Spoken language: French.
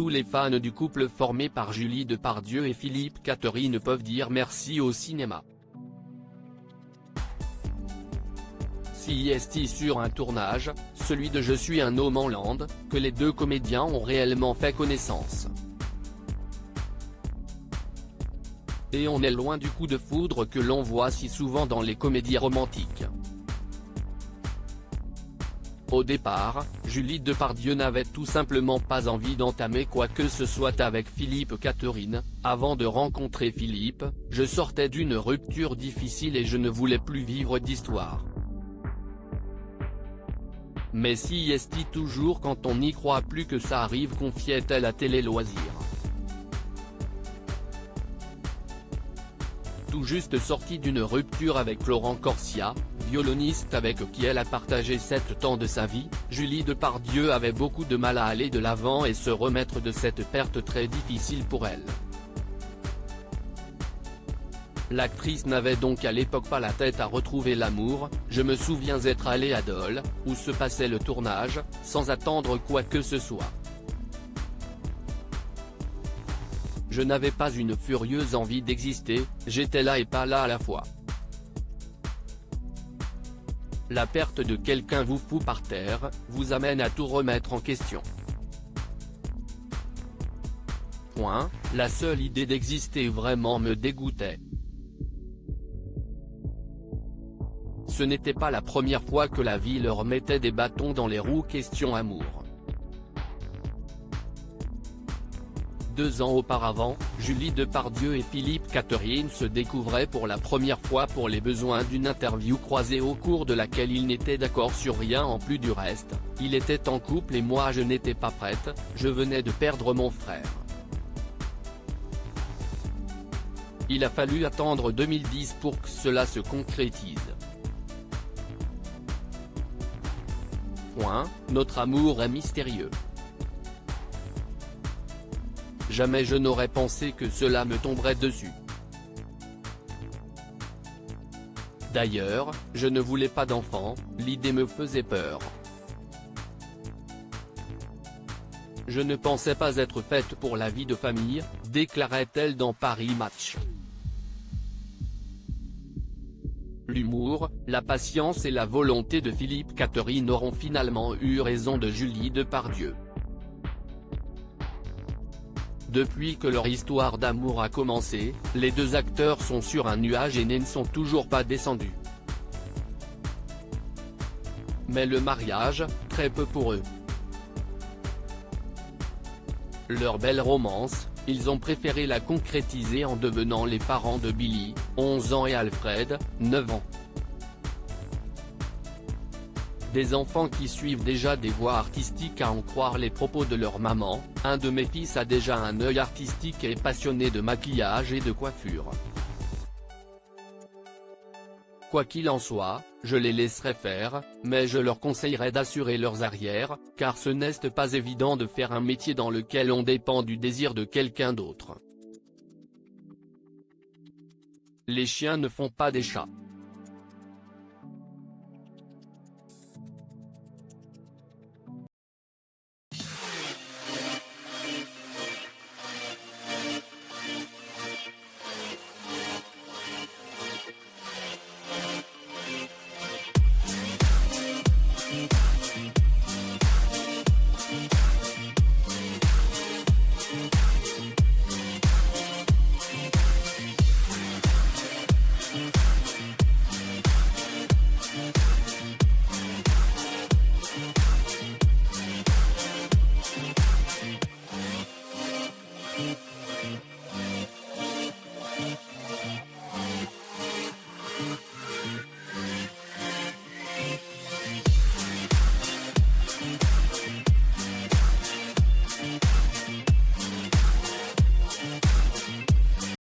tous les fans du couple formé par Julie Depardieu et Philippe Catherine peuvent dire merci au cinéma. Si est sur un tournage, celui de Je suis un homme en Land, que les deux comédiens ont réellement fait connaissance. Et on est loin du coup de foudre que l'on voit si souvent dans les comédies romantiques. Au départ, Julie Depardieu n'avait tout simplement pas envie d'entamer quoi que ce soit avec Philippe Catherine. Avant de rencontrer Philippe, je sortais d'une rupture difficile et je ne voulais plus vivre d'histoire. Mais si est toujours quand on n'y croit plus que ça arrive, confiait-elle à Télé Loisirs. Tout juste sortie d'une rupture avec Laurent Corsia, violoniste avec qui elle a partagé 7 ans de sa vie, Julie Depardieu avait beaucoup de mal à aller de l'avant et se remettre de cette perte très difficile pour elle. L'actrice n'avait donc à l'époque pas la tête à retrouver l'amour. Je me souviens être allé à Dole, où se passait le tournage, sans attendre quoi que ce soit. Je n'avais pas une furieuse envie d'exister, j'étais là et pas là à la fois. La perte de quelqu'un vous fout par terre, vous amène à tout remettre en question. La seule idée d'exister vraiment me dégoûtait. Ce n'était pas la première fois que la vie leur mettait des bâtons dans les roues question amour. 2 ans auparavant, Julie Depardieu et Philippe Catherine se découvraient pour la première fois pour les besoins d'une interview croisée au cours de laquelle ils n'étaient d'accord sur rien en plus du reste. Il était en couple et moi je n'étais pas prête, je venais de perdre mon frère. Il a fallu attendre 2010 pour que cela se concrétise. Notre amour est mystérieux. Jamais je n'aurais pensé que cela me tomberait dessus. D'ailleurs, je ne voulais pas d'enfant, l'idée me faisait peur. Je ne pensais pas être faite pour la vie de famille, déclarait-elle dans Paris Match. L'humour, la patience et la volonté de Philippe Catherine auront finalement eu raison de Julie Depardieu. Depuis que leur histoire d'amour a commencé, les deux acteurs sont sur un nuage et ne sont toujours pas descendus. Mais le mariage, très peu pour eux. Leur belle romance, ils ont préféré la concrétiser en devenant les parents de Billy, 11 ans et Alfred, 9 ans. Des enfants qui suivent déjà des voies artistiques à en croire les propos de leur maman. Un de mes fils a déjà un œil artistique et est passionné de maquillage et de coiffure. Quoi qu'il en soit, je les laisserai faire, mais je leur conseillerais d'assurer leurs arrières, car ce n'est pas évident de faire un métier dans lequel on dépend du désir de quelqu'un d'autre. Les chiens ne font pas des chats.